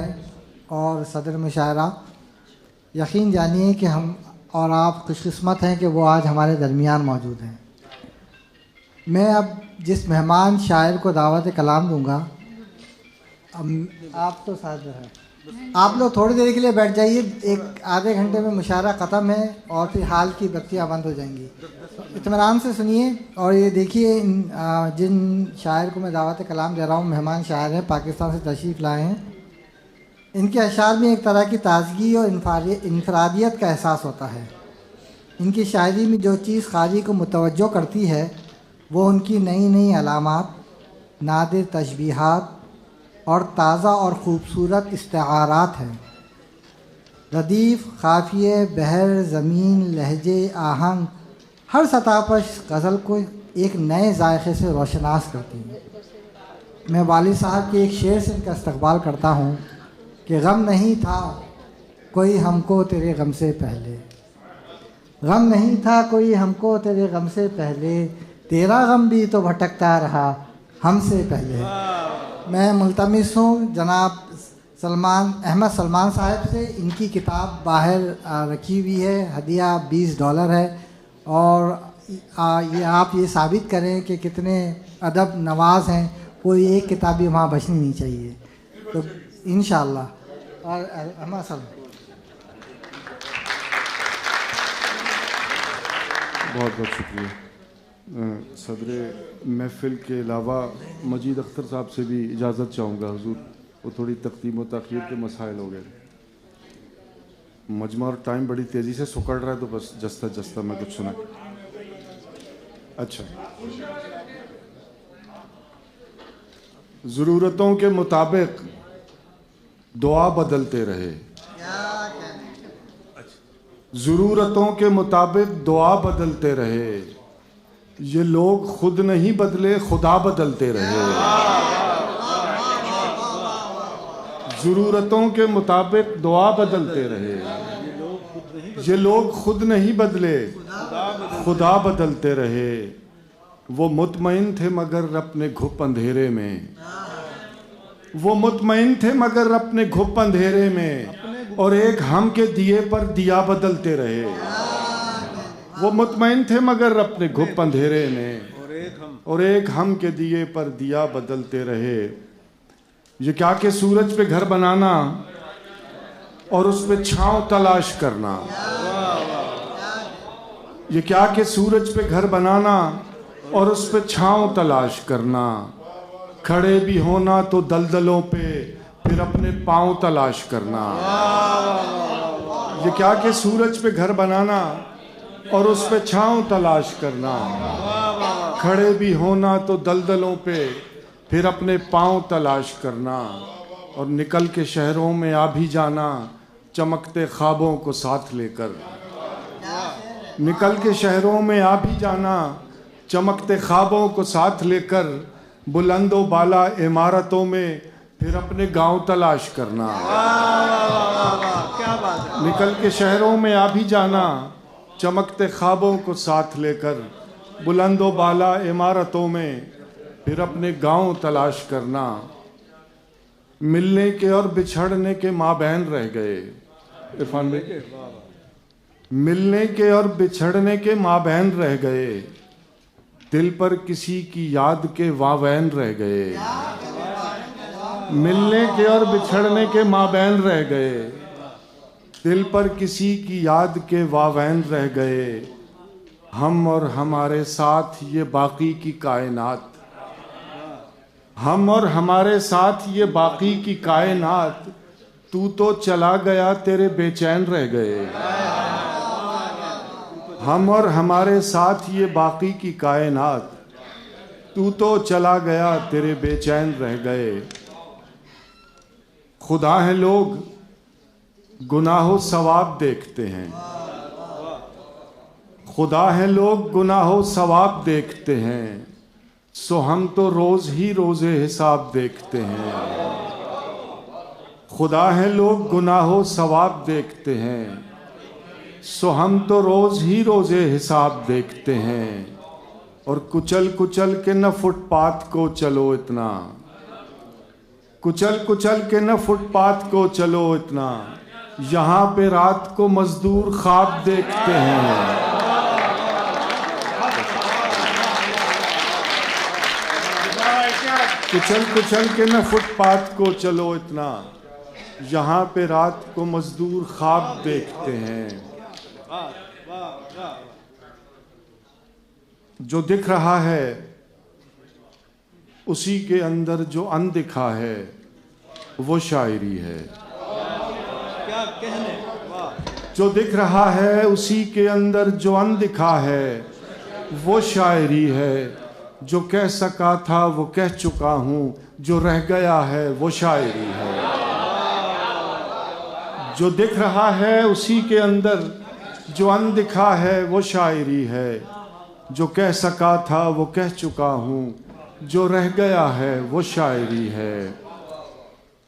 हैं और सदर मुशायरा, यकीन जानिए कि हम और आप खुशकिस्मत हैं कि वो आज हमारे दरमियान मौजूद हैं। मैं अब जिस मेहमान शायर को दावत कलाम दूंगा, आप तो सादर हैं, आप लोग थोड़ी देर के लिए बैठ जाइए, एक आधे घंटे में मुशायरा ख़त्म है और फिर हाल की बत्तियाँ बंद हो जाएंगी। इत्मीनान से सुनिए और ये देखिए, जिन शायर को मैं दावत कलाम दे रहा हूँ मेहमान शायर हैं, पाकिस्तान से तशरीफ़ लाए हैं। इनके अशार में एक तरह की ताजगी और इनफरादियत का एहसास होता है। इनकी शायरी में जो चीज़ क़ारी को मुतवज्जो करती है वो उनकी नई नई अलामात, नादिर तशबीहात और ताज़ा और ख़ूबसूरत इस्तिआरात हैं। रदीफ़, क़ाफ़िये, बहर, ज़मीन, लहजे, आहंग हर सतह पर गज़ल को एक नए जायक़े से रोशनास करती हैं। मैं वालिद साहब के एक शेर से इनका इस्तक़बाल करता हूँ कि गम नहीं था कोई हमको तेरे गम से पहले, गम नहीं था कोई हमको तेरे गम से पहले, तेरा गम भी तो भटकता रहा हमसे पहले। मैं मुल्तमिस हूँ जनाब अहमद सलमान साहब से, इनकी किताब बाहर रखी हुई है, हदिया $20 है और ये आप ये साबित करें कि कितने अदब नवाज़ हैं, कोई एक किताब भी वहाँ बचनी नहीं चाहिए। तो इंशाअल्लाह। और अहमद साहब बहुत बहुत शुक्रिया। सदर महफ़िल के अलावा मजीद अख्तर साहब से भी इजाज़त चाहूँगा हुजूर, वो थोड़ी तक़दीम व तख़ीर के मसाइल हो गए, मजमा और टाइम बड़ी तेज़ी से सुकड़ रहा है, तो बस जस्ता जस्ता मैं कुछ सुना। अच्छा, ज़रूरतों के मुताबिक दुआ बदलते रहे, ज़रूरतों के मुताबिक दुआ बदलते रहे, ये लोग खुद नहीं बदले खुदा बदलते रहे। ज़रूरतों के मुताबिक दुआ बदलते रहे, ये लोग खुद नहीं बदले खुदा बदलते रहे। वो मुतमईन थे मगर अपने घुप अंधेरे में, वो मुतमईन थे मगर अपने घुप अंधेरे में, और एक हम के दिए पर दिया बदलते रहे। वो मुतमईन थे मगर अपने घुप अंधेरे में, और एक हम के दिए पर दिया बदलते रहे। ये क्या कि सूरज पे घर बनाना और उस पे छांव तलाश करना, ये क्या कि सूरज पे घर बनाना और उस पे छांव तलाश करना, खड़े भी होना तो दलदलों पे फिर अपने पांव तलाश करना। ये क्या कि सूरज पे घर बनाना और उस पे छांव तलाश करना, खड़े भी होना तो दलदलों पे फिर अपने पांव तलाश करना, और निकल के शहरों में आ भी जाना चमकते ख्वाबों को साथ लेकर, निकल के शहरों में आ भी जाना चमकते ख्वाबों को साथ लेकर, बुलंदो बाला इमारतों में फिर अपने गांव तलाश करना। क्या बात है। निकल के शहरों में आ भी जाना चमकते ख्वाबों को साथ लेकर, बुलंदो बाला इमारतों में फिर अपने गांव तलाश करना। मिलने के और बिछड़ने के माबैन रह गए, इरफान भाई, मिलने के और बिछड़ने के माबैन रह गए, दिल पर किसी की याद के वावैन रह गए। मिलने के और बिछड़ने के माबैन रह गए, दिल पर किसी की याद के वावैन रह गए। हम और हमारे साथ ये बाकी की कायनात, हम और हमारे साथ ये बाकी की कायनात, तू तो चला गया तेरे बेचैन रह गए। हम और हमारे साथ ये बाकी की कायनात, तू तो चला गया तेरे बेचैन रह गए। खुदा है लोग गुनाहो सवाब देखते हैं, खुदा है लोग गुनाहो सवाब देखते हैं, सो हम तो रोज ही रोजे हिसाब देखते हैं। खुदा है लोग गुनाहो सवाब देखते हैं, सो हम तो रोज ही रोजे हिसाब देखते हैं। और कुचल कुचल के न फुटपाथ को चलो इतना, कुचल कुचल के न फुटपाथ को चलो इतना, यहाँ पे रात को मजदूर ख्वाब देखते हैं। कुचल कुचल के न फुटपाथ को चलो इतना, यहाँ पे रात को मजदूर ख्वाब देखते हैं। जो दिख रहा है उसी के अंदर जो अनदिखा है वो शायरी है। क्या कहने, वाह। जो दिख रहा है उसी के अंदर जो अनदिखा है वो शायरी है। जो कह सका था वो कह चुका हूँ, जो रह गया है वो शायरी है। जो दिख रहा है उसी के अंदर जो अनदिखा है वो शायरी है। जो कह सका था वो कह चुका हूँ, जो रह गया है वो शायरी है।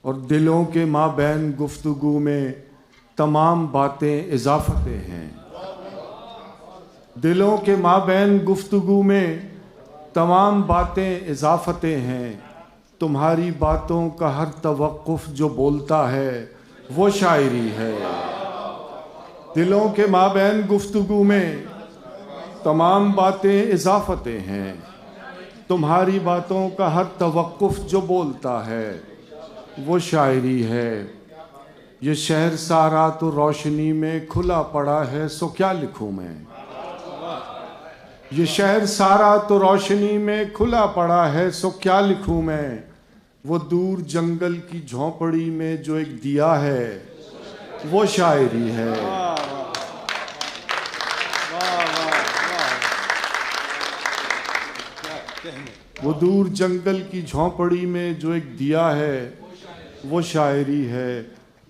और दिलों के माबैन गुफ्तगू में तमाम बातें इजाफतें हैं। दिलों के माबैन गुफ्तगू में तमाम बातें इजाफतें हैं। तुम्हारी बातों का हर तवक्कुफ जो बोलता है वो शायरी है। दिलों के माबैन गुफ्तगू में तमाम बातें इजाफतें हैं। तुम्हारी बातों का हर तवक्कुफ जो बोलता है वो शायरी है। ये शहर सारा तो रोशनी में खुला पड़ा है, सो क्या लिखूं मैं। ये शहर सारा तो रोशनी में खुला पड़ा है, सो क्या लिखूं मैं। वो दूर जंगल की झोंपड़ी में जो एक दिया है वो शायरी है। वो दूर जंगल की झोंपड़ी में जो एक दिया है वो शायरी है।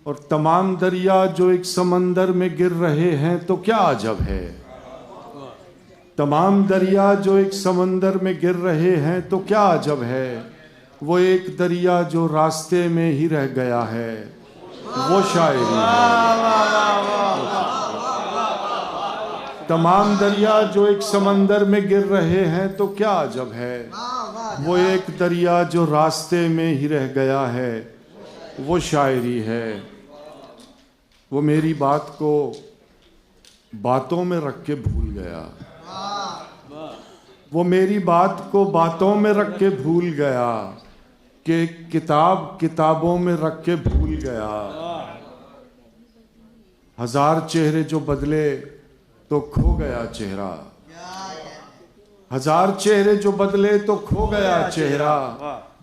और तमाम दरिया जो एक समंदर में गिर रहे हैं तो क्या अजब है। तमाम दरिया जो एक समंदर में गिर रहे हैं तो क्या अजब है। वो एक दरिया जो रास्ते में ही रह गया है वो शायरी है। तमाम दरिया जो एक समंदर में गिर रहे हैं तो क्या अजब है। वो एक दरिया जो रास्ते में ही रह गया है वो शायरी है। वो मेरी बात को बातों में रख के भूल गया। वो मेरी बात को बातों में रख के भूल गया कि किताब किताबों में रख के भूल गया। हजार चेहरे जो बदले तो खो गया चेहरा। हजार चेहरे जो बदले तो खो गया चेहरा।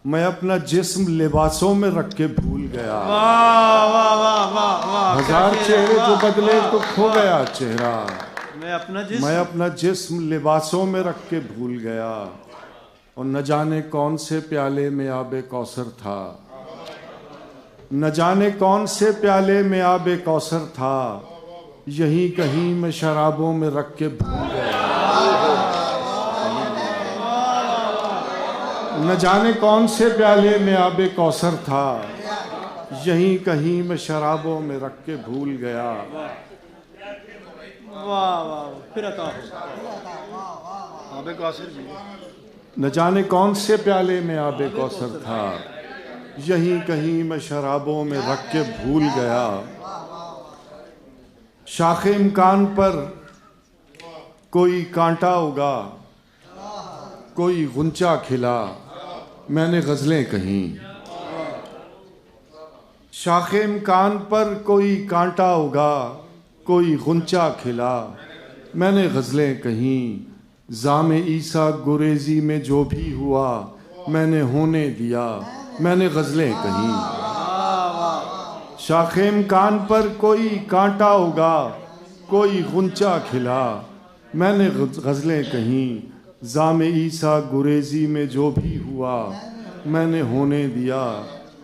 मैं अपना जिस्म लिबासों में रख के भूल गया। हजार चेहरे जो बदले तो खो गया चेहरा। मैं अपना जिस्म लिबासों में रख के भूल गया। और न जाने कौन से प्याले में आबे कौसर था। न जाने कौन से प्याले में आबे कौसर था। यहीं कहीं मैं शराबों में रख के भूल गया। न जाने कौन से प्याले में आबे कौसर था। यहीं कहीं मैं शराबों में रख के भूल गया। वाह वाह, फिर आबे कौसर भी। न जाने कौन से प्याले में आबे कौसर था। यहीं कहीं मैं शराबों में रख के भूल गया। शाखे इम्कान पर कोई कांटा उगा, कोई गुंचा खिला, मैंने गज़लें कहीं। शाखे इम्कान पर कोई कांटा उगा, कोई गुंचा खिला, मैंने गज़लें कहीं। जामे ईसा गुरेजी में जो भी हुआ मैंने होने दिया, मैंने गज़लें कहीं। शाखे इम्कान पर कोई कांटा उगा, कोई गुंचा खिला, मैंने गज़लें कहीं। जामे ईसा गुरेजी में जो भी हुआ मैंने होने दिया,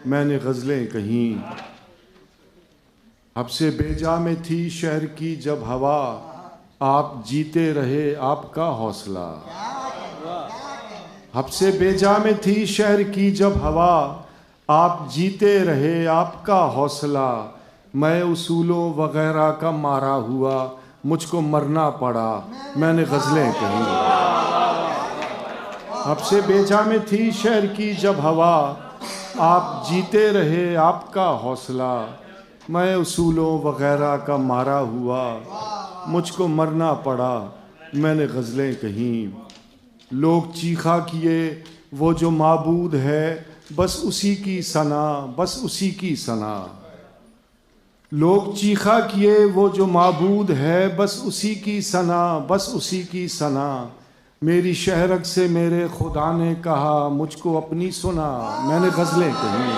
मैंने गज़लें कहीं। अब से बेजा में थी शहर की जब हवा, आप जीते रहे आपका हौसला। अब से बेजा में थी शहर की जब हवा, आप जीते रहे आपका हौसला। मैं उसूलों वगैरह का मारा हुआ, मुझको मरना पड़ा, मैंने गज़लें कहीं। अब से बेजा में थी शहर की जब हवा, आप जीते रहे आपका हौसला, मैं उसूलों वगैरह का मारा हुआ, मुझको मरना पड़ा मैंने गज़लें कहीं। लोग चीखा किए वो जो माबूद है, बस उसी की सना, बस उसी की सना। लोग चीखा किए वो जो माबूद है, बस उसी की सना, बस उसी की सना। मेरी शहरक से मेरे खुदा ने कहा, मुझको अपनी सुना, मैंने गज़लें कहीं।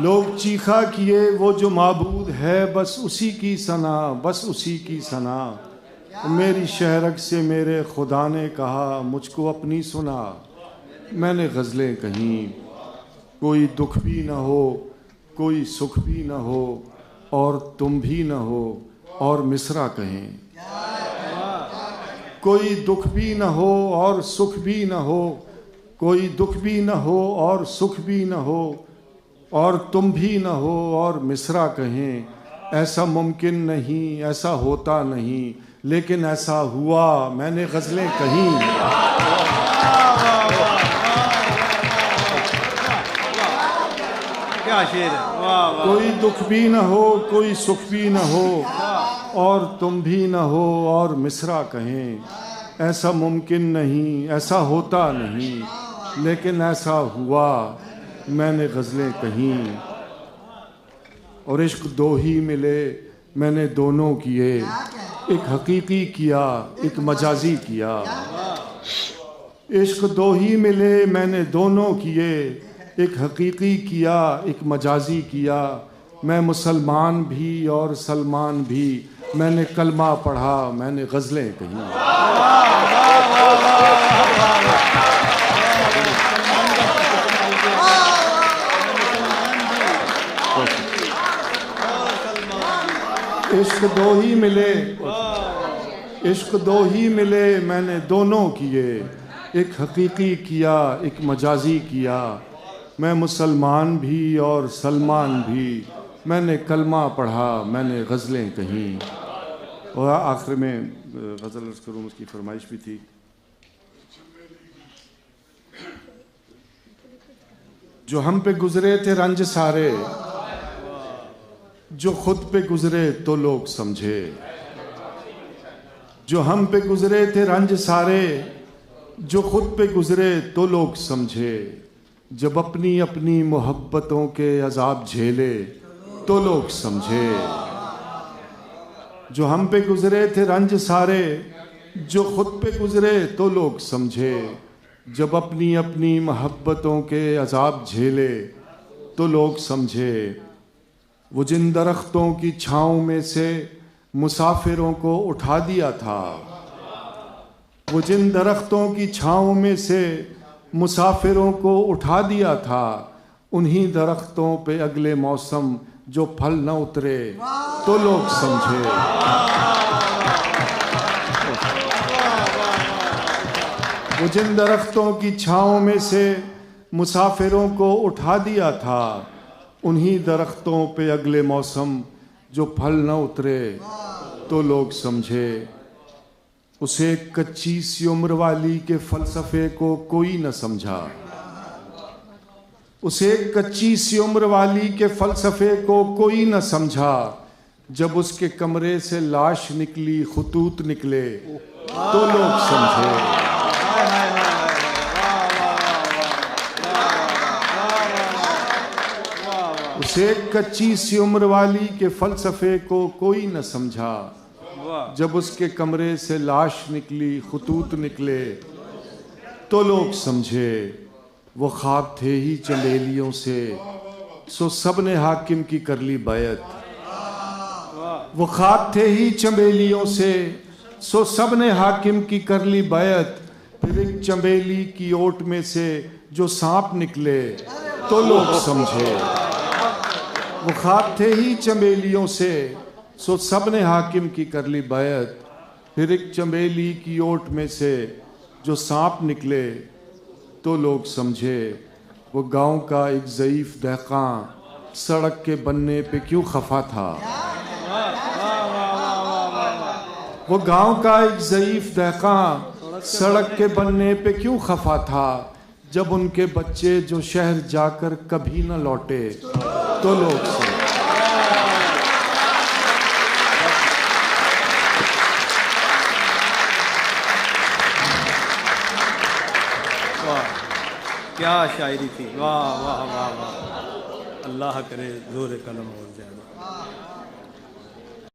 लोग चीखा किए वो जो माबूद है, बस उसी की सना, बस उसी की सना। मेरी शहरक से मेरे खुदा ने कहा, मुझको अपनी सुना, मैंने गज़लें कहीं। कोई दुख भी न हो, कोई सुख भी न हो, और तुम भी न हो, और मिसरा कहें। कोई दुख भी न हो और सुख भी न हो, कोई दुख भी न हो और सुख भी न हो, और तुम भी न हो और मिसरा कहें। ऐसा मुमकिन नहीं, ऐसा होता नहीं, लेकिन ऐसा हुआ, मैंने गज़लें कहीं। क्या शेर है, वाह वाह। कोई दुख भी न हो, कोई सुख भी न हो, और तुम भी न हो और मिसरा कहें। ऐसा मुमकिन नहीं, ऐसा होता नहीं, लेकिन ऐसा हुआ, मैंने गज़लें कहीं। और इश्क दो ही मिले मैंने दोनों किए, एक हकीकी किया एक मजाजी किया। इश्क दो ही मिले मैंने दोनों किए, एक हकीकी किया एक मजाजी किया। मैं मुसलमान भी और सलमान भी, मैंने कलमा पढ़ा मैंने गज़लें कहीं। इश्क दो ही मिले, इश्क दो ही मिले मैंने दोनों किए, एक हकीकी किया एक मजाजी किया। मैं मुसलमान भी और सलमान भी, मैंने कलमा पढ़ा मैंने गज़लें कहीं। और आखिर में गज़ल अर्ज़ करूँ, उसकी फरमाइश भी थी। जो हम पे गुजरे थे रंज सारे, जो खुद पे गुजरे तो लोग समझे। जो हम पे गुजरे थे रंज सारे, जो खुद पे गुजरे तो लोग समझे। जब अपनी अपनी मोहब्बतों के अजाब झेले तो लोग समझे। जो हम पे गुजरे थे रंज सारे, जो खुद पे गुजरे तो लोग समझे। जब अपनी अपनी मोहब्बतों के अजाब झेले तो लोग समझे। वो जिन दरख्तों की छाँव में से मुसाफिरों को उठा दिया था, वो जिन दरख्तों की छाँव में से मुसाफिरों को उठा दिया था, उन्हीं दरख्तों पे अगले मौसम जो फल न उतरे तो लोग समझे। वो जिन दरख्तों की छाँव में से मुसाफिरों को उठा दिया था, उन्हीं दरख्तों पे अगले मौसम जो फल न उतरे तो लोग समझे। उसे कच्ची सी उम्र वाली के फलसफे को कोई न समझा। उसे कच्ची सी उम्र वाली के फलसफे को कोई न समझा। जब उसके कमरे से लाश निकली, खुतूत निकले तो लोग समझे। उसे कच्ची सी उम्र वाली के फलसफे को कोई न समझा। जब उसके कमरे से लाश निकली, खुतूत निकले तो लोग समझे। वो ख्वाब थे ही चंदेलियों से, सो सब ने हाकिम की कर ली बैत। वो ख्वाब थे ही चंबेलियों से, सो सब ने हाकिम की कर ली बैत। फिर एक चंबेली की ओट में से जो सांप निकले तो लोग समझे। वो ख्वाब थे ही चंबेलियों से, सो सब ने हाकिम की कर ली बैत। फिर एक चंबेली की ओट में से जो सांप निकले तो लोग समझे। वो गांव का एक ज़ईफ़ दहकां सड़क के बनने पे क्यों खफा था। वो गांव का एक ज़ईफ दहकां सड़क के बनने पे क्यों खफा था, जब उनके बच्चे जो शहर जाकर कभी न लौटे तो लोग से। वाह क्या शायरी थी, वाह वाह वाह वाह। अल्लाह करे जोर कलम और ज्यादा।